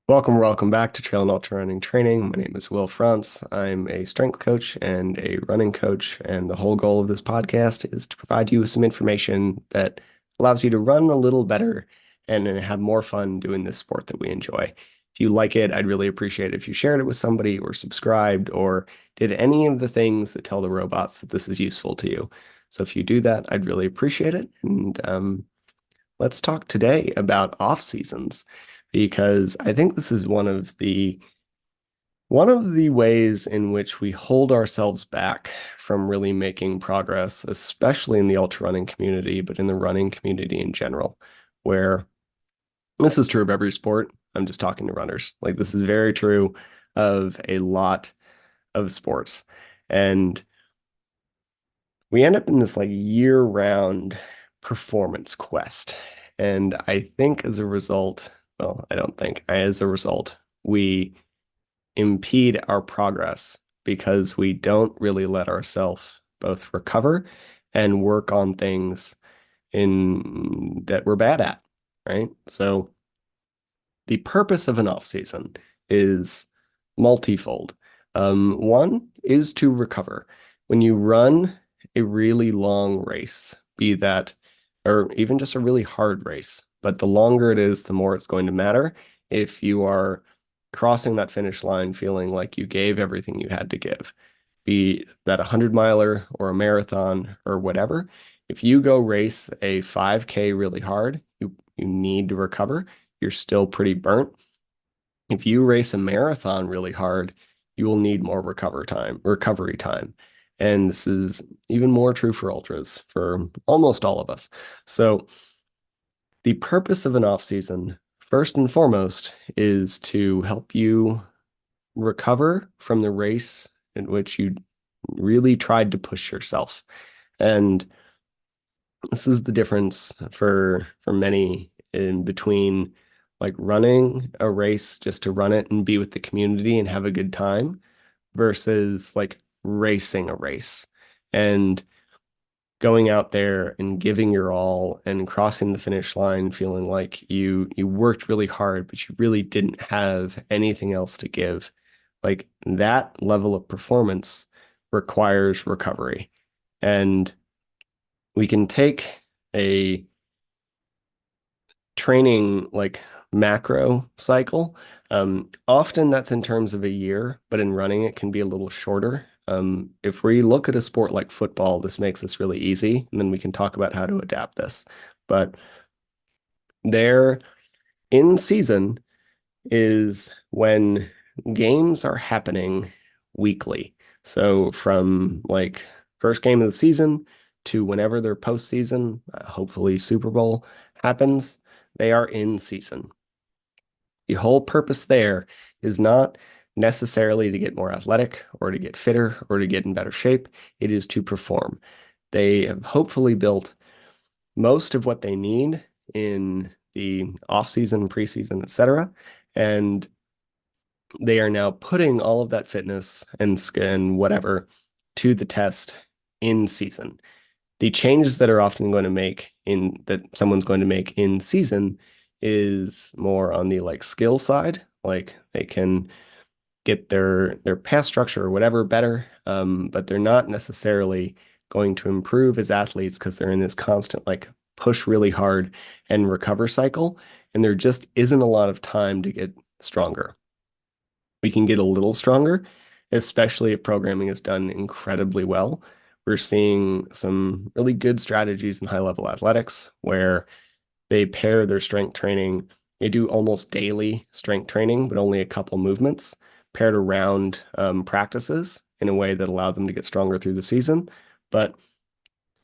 Welcome back to Trail and Ultra Running Training. My name is Will France. I'm a strength coach and a running coach, and the whole goal of this podcast is to provide you with some information that allows you to run a little better and then have more fun doing this sport that we enjoy. If you like it, I'd really appreciate it if you shared it with somebody or subscribed or did any of the things that tell the robots that this is useful to you. So if you do that, I'd really appreciate it. And let's talk today about off seasons because I think this is one of the ways in which we hold ourselves back from really making progress, especially in the ultra running community, but in the running community in general, where this is true of every sport. I'm just talking to runners. Like this is very true of a lot of sports. And we end up in this like year-round performance quest. And I think as a result, well, I don't think, as a result, we impede our progress because we don't really let ourselves both recover and work on things in that we're bad at, right? So the purpose of an off season is multifold. One is to recover. When you run a really long race, be that, or even just a really hard race, but the longer it is, the more it's going to matter. If you are crossing that finish line feeling like you gave everything you had to give, be that a 100 miler or a marathon or whatever, if you go race a 5K really hard, you need to recover. You're still pretty burnt. If you race a marathon really hard, you will need more recovery time. And this is even more true for ultras, for almost all of us. So the purpose of an off season, first and foremost, is to help you recover from the race in which you really tried to push yourself. And this is the difference for many in between like running a race just to run it and be with the community and have a good time versus like racing a race and going out there and giving your all and crossing the finish line feeling like you worked really hard but you really didn't have anything else to give. Like that level of performance requires recovery. And we can take a training like macro cycle. Often that's in terms of a year, but in running it can be a little shorter. If we look at a sport like football, this makes this really easy, and then we can talk about how to adapt this. But their in season is when games are happening weekly. So from like first game of the season to whenever their postseason, hopefully Super Bowl happens, they are in season. The whole purpose there is not necessarily to get more athletic or to get fitter or to get in better shape. It is to perform. They have hopefully built most of what they need in the off season, preseason, etc. And they are now putting all of that fitness and skin, whatever, to the test in season. The changes that are often going to make in that someone's going to make in season is more on the like skill side. Like they can get their pass structure or whatever better, but they're not necessarily going to improve as athletes because they're in this constant like push really hard and recover cycle, and there just isn't a lot of time to get stronger. We can get a little stronger, especially if programming is done incredibly well. We're seeing some really good strategies in high level athletics where they pair their strength training. They do almost daily strength training, but only a couple movements paired around practices in a way that allow them to get stronger through the season. But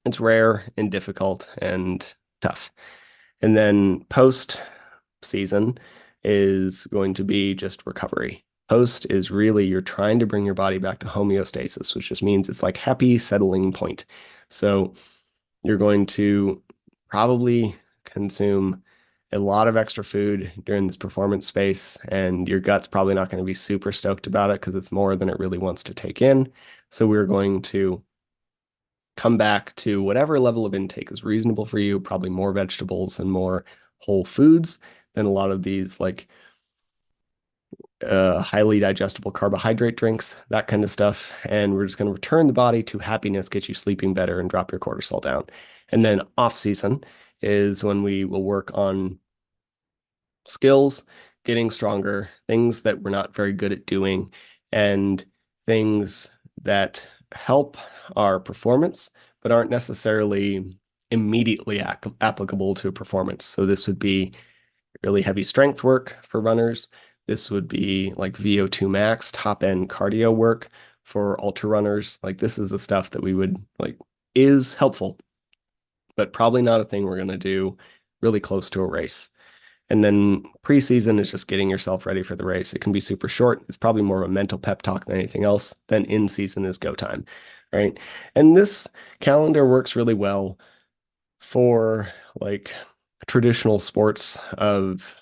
it's rare and difficult and tough. And then post season is going to be just recovery. Post is really you're trying to bring your body back to homeostasis, which just means it's like happy settling point. So you're going to probably consume a lot of extra food during this performance space, and your gut's probably not going to be super stoked about it because it's more than it really wants to take in. So we're going to come back to whatever level of intake is reasonable for you, probably more vegetables and more whole foods than a lot of these like highly digestible carbohydrate drinks, that kind of stuff. And we're just going to return the body to happiness, get you sleeping better, and drop your cortisol down. And then off season is when we will work on skills, getting stronger, things that we're not very good at doing, and things that help our performance, but aren't necessarily immediately applicable to performance. So this would be really heavy strength work for runners. This would be like VO2 max, top end cardio work for ultra runners. Like this is the stuff that we would like is helpful, but probably not a thing we're going to do really close to a race. And then preseason is just getting yourself ready for the race. It can be super short. It's probably more of a mental pep talk than anything else. Then in season is go time, right? And this calendar works really well for like traditional sports of,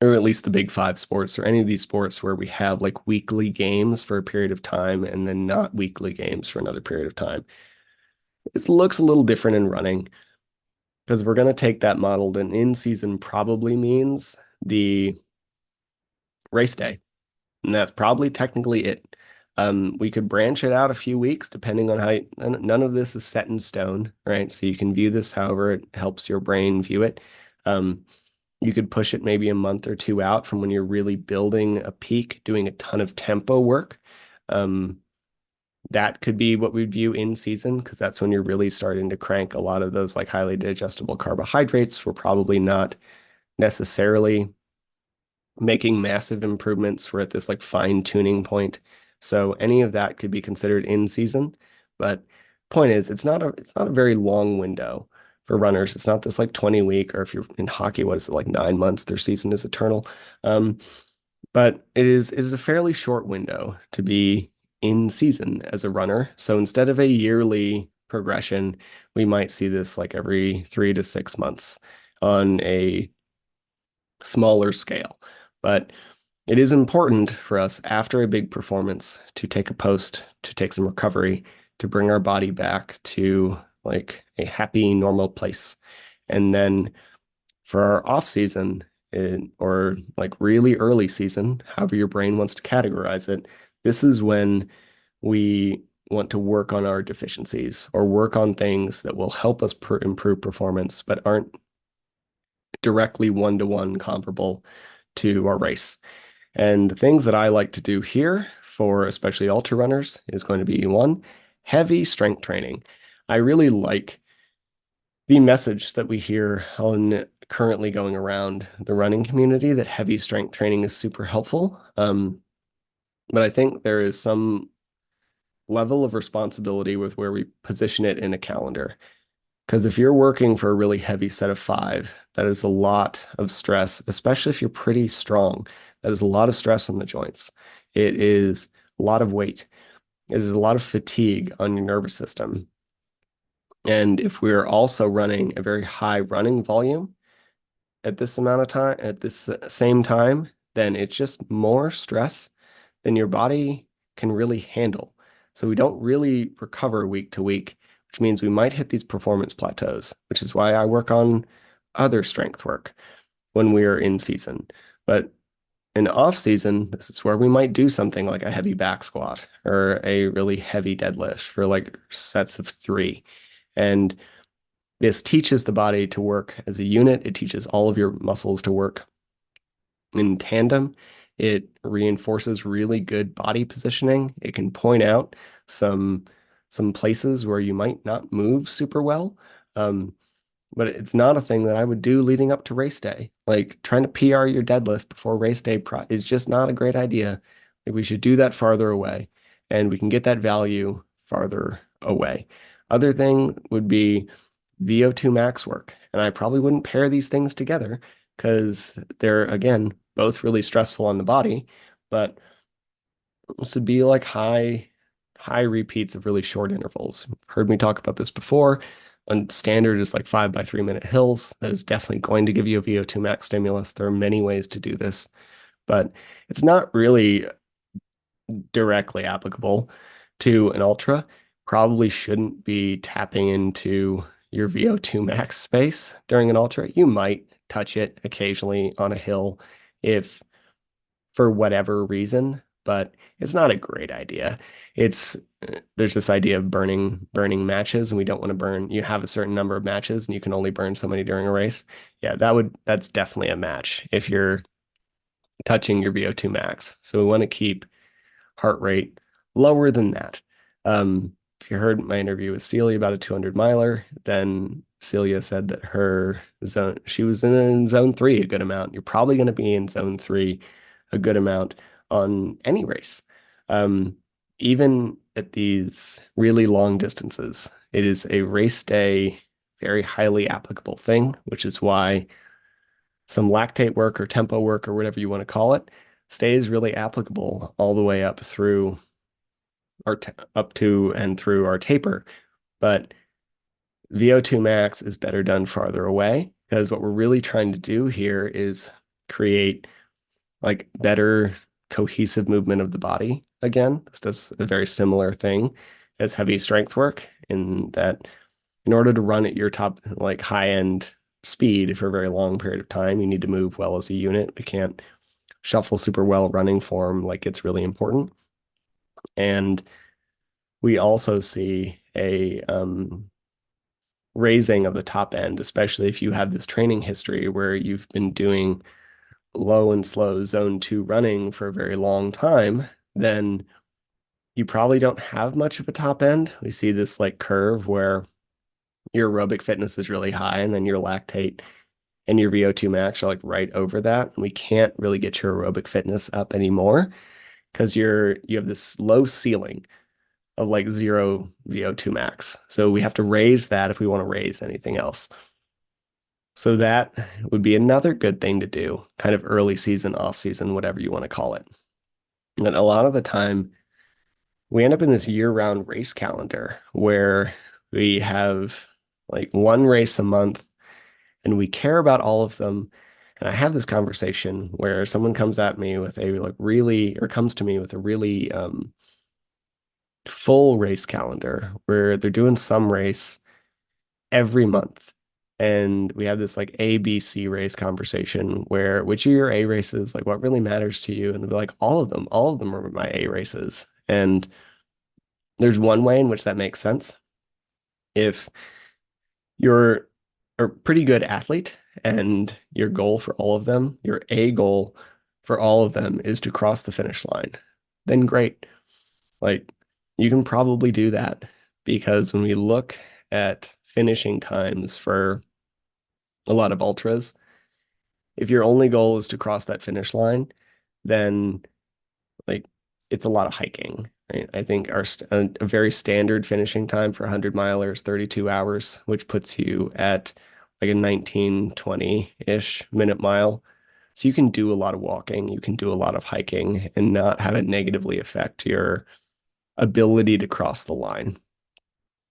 or at least the big five sports or any of these sports where we have like weekly games for a period of time and then not weekly games for another period of time. It looks a little different in running because we're going to take that model. Then in season probably means the race day. And that's probably technically it. We could branch it out a few weeks depending on how none of this is set in stone, right? So you can view this however it helps your brain view it. You could push it maybe a month or two out from when you're really building a peak, doing a ton of tempo work. That could be what we'd view in season because that's when you're really starting to crank a lot of those like highly digestible carbohydrates. We're probably not necessarily making massive improvements. We're at this like fine tuning point. So any of that could be considered in season. But point is, it's not a very long window for runners. It's not this like 20-week, or if you're in hockey, what is it, like 9 months? Their season is eternal. But it is a fairly short window to be in season as a runner. So instead of a yearly progression, we might see this like every 3 to 6 months on a smaller scale. But it is important for us after a big performance to take a post, to take some recovery, to bring our body back to like a happy, normal place. And then for our off season or like really early season, however your brain wants to categorize it, this is when we want to work on our deficiencies or work on things that will help us improve performance, but aren't directly one-to-one comparable to our race. And the things that I like to do here for especially ultra runners is going to be one, heavy strength training. I really like the message that we hear on currently going around the running community that heavy strength training is super helpful. But I think there is some level of responsibility with where we position it in a calendar. Because if you're working for a really heavy set of five, that is a lot of stress, especially if you're pretty strong. That is a lot of stress on the joints. It is a lot of weight. It is a lot of fatigue on your nervous system. And if we're also running a very high running volume at this amount of time, at this same time, then it's just more stress than your body can really handle. So we don't really recover week to week, which means we might hit these performance plateaus, which is why I work on other strength work when we are in season. But in off season, this is where we might do something like a heavy back squat or a really heavy deadlift for like sets of three. And this teaches the body to work as a unit. It teaches all of your muscles to work in tandem. It reinforces really good body positioning. It can point out some places where you might not move super well. But it's not a thing that I would do leading up to race day. Like trying to PR your deadlift before race day is just not a great idea. Like, we should do that farther away, and we can get that value farther away. Other thing would be VO2 max work. And I probably wouldn't pair these things together because they're, again, both really stressful on the body, but this would be like high repeats of really short intervals. Heard me talk about this before. And standard is like 5 by 3 minute hills. That is definitely going to give you a VO2 max stimulus. There are many ways to do this, but it's not really directly applicable to an ultra. Probably shouldn't be tapping into your VO2 max space during an ultra. You might touch it occasionally on a hill if for whatever reason, but it's not a great idea. It's there's this idea of burning matches, and we don't want to burn. You have a certain number of matches, and you can only burn so many during a race. Yeah, that's definitely a match if you're touching your VO2 max. So we want to keep heart rate lower than that. If you heard my interview with Celia about a 200 miler, then Celia said that her zone, she was in zone three a good amount. You're probably going to be in zone three a good amount on any race. Um, Even at these really long distances, it is a race day, very highly applicable thing, which is why some lactate work or tempo work or whatever you want to call it stays really applicable all the way up through up to and through our taper. But VO2 max is better done farther away because what we're really trying to do here is create like better cohesive movement of the body. Again, this does a very similar thing as heavy strength work in that in order to run at your top, like high end speed for a very long period of time, you need to move well as a unit. We can't shuffle super well running form. Like it's really important. And we also see a raising of the top end, especially if you have this training history where you've been doing low and slow zone two running for a very long time, then you probably don't have much of a top end. We see this like curve where your aerobic fitness is really high and then your lactate and your VO2 max are like right over that. And we can't really get your aerobic fitness up anymore because you have this low ceiling of like zero VO2 max. So we have to raise that if we want to raise anything else. So that would be another good thing to do, kind of early season, off season, whatever you want to call it. And a lot of the time, we end up in this year-round race calendar where we have like one race a month and we care about all of them. And I have this conversation where someone comes at me with a like really, or comes to me with a really full race calendar where they're doing some race every month. And we have this like A, B, C race conversation where which are your A races? Like what really matters to you? And they'll be like, all of them are my A races. And there's one way in which that makes sense. If you're a pretty good athlete and your goal for all of them, your A goal for all of them is to cross the finish line, then great. Like you can probably do that because when we look at finishing times for a lot of ultras, if your only goal is to cross that finish line, then like it's a lot of hiking, right? I think a very standard finishing time for 100 milers, 32 hours, which puts you at like a 19-20-ish minute mile. So you can do a lot of walking, you can do a lot of hiking and not have it negatively affect your ability to cross the line.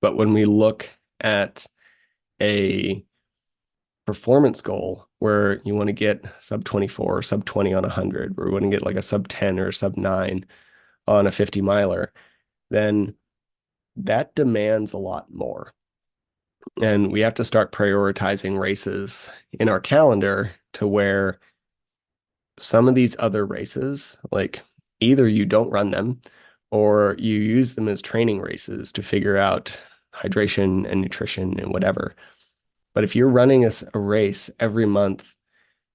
But when we look at a performance goal where you want to get sub 24 or sub 20 on 100, where we want to get like a sub 10 or sub 9 on a 50 miler, then that demands a lot more. And we have to start prioritizing races in our calendar to where some of these other races, like either you don't run them or you use them as training races to figure out hydration and nutrition and whatever. But if you're running a race every month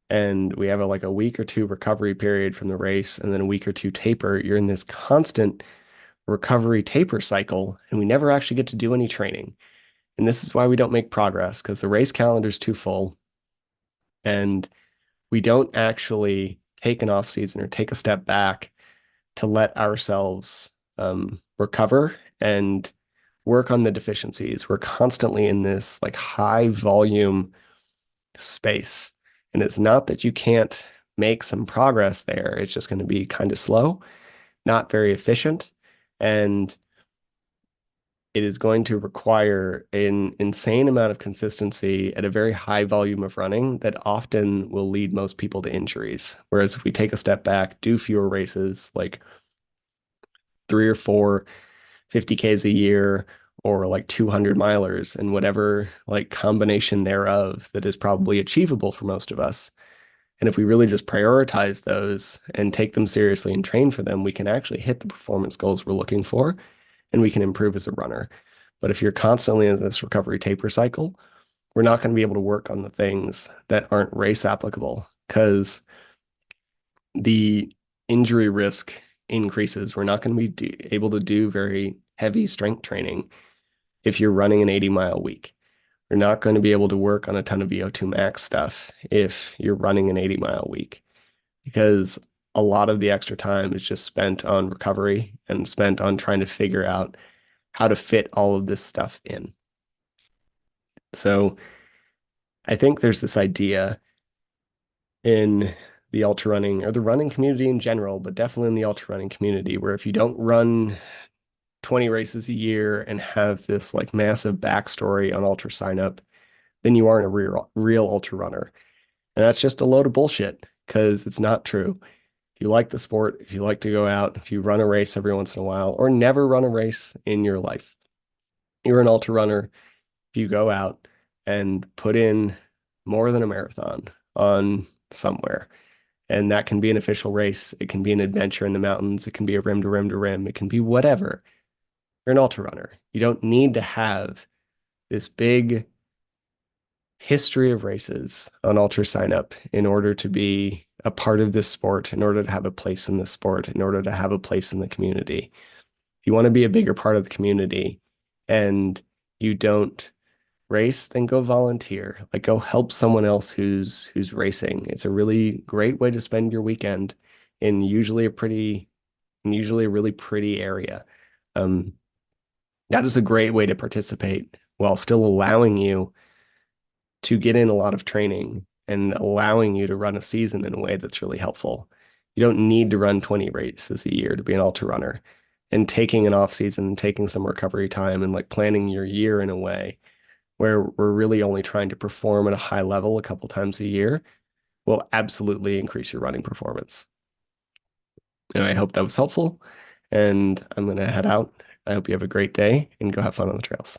and we have like a week or two recovery period from the race and then a week or two taper, you're in this constant recovery taper cycle and we never actually get to do any training. And this is why we don't make progress because the race calendar is too full and we don't actually take an off season or take a step back to let ourselves recover and work on the deficiencies. We're constantly in this like high volume space. And it's not that you can't make some progress there. It's just going to be kind of slow, not very efficient. And it is going to require an insane amount of consistency at a very high volume of running that often will lead most people to injuries. Whereas if we take a step back, do fewer races, like 3 or 4 50Ks a year, or like 200 milers and whatever like combination thereof that is probably achievable for most of us, And if we really just prioritize those and take them seriously and train for them, we can actually hit the performance goals we're looking for and we can improve as a runner. But if you're constantly in this recovery taper cycle, we're not going to be able to work on the things that aren't race applicable because the injury risk increases. We're not going to be able to do very heavy strength training if you're running an 80-mile week. You're not going to be able to work on a ton of VO2 max stuff if you're running an 80-mile week because a lot of the extra time is just spent on recovery and spent on trying to figure out how to fit all of this stuff in. So I think there's this idea in the ultra running or the running community in general, but definitely in the ultra running community, where if you don't run 20 races a year and have this like massive backstory on ultra sign up, then you aren't a real ultra runner. And that's just a load of bullshit because it's not true. If you like the sport, if you like to go out, if you run a race every once in a while, or never run a race in your life, you're an ultra runner. If you go out and put in more than a marathon on somewhere, and that can be an official race, it can be an adventure in the mountains, it can be a rim to rim to rim, it can be whatever. You're an ultra runner. You don't need to have this big history of races on ultra sign up in order to be a part of this sport, in order to have a place in this sport, in order to have a place in the community. If you want to be a bigger part of the community and you don't race, then go volunteer. Like go help someone else who's racing. It's a really great way to spend your weekend in usually a really pretty area. Um, that is a great way to participate while still allowing you to get in a lot of training and allowing you to run a season in a way that's really helpful. You don't need to run 20 races a year to be an ultra runner. And taking an off season and taking some recovery time and like planning your year in a way where we're really only trying to perform at a high level a couple times a year will absolutely increase your running performance. And I hope that was helpful. And I'm going to head out. I hope you have a great day and go have fun on the trails.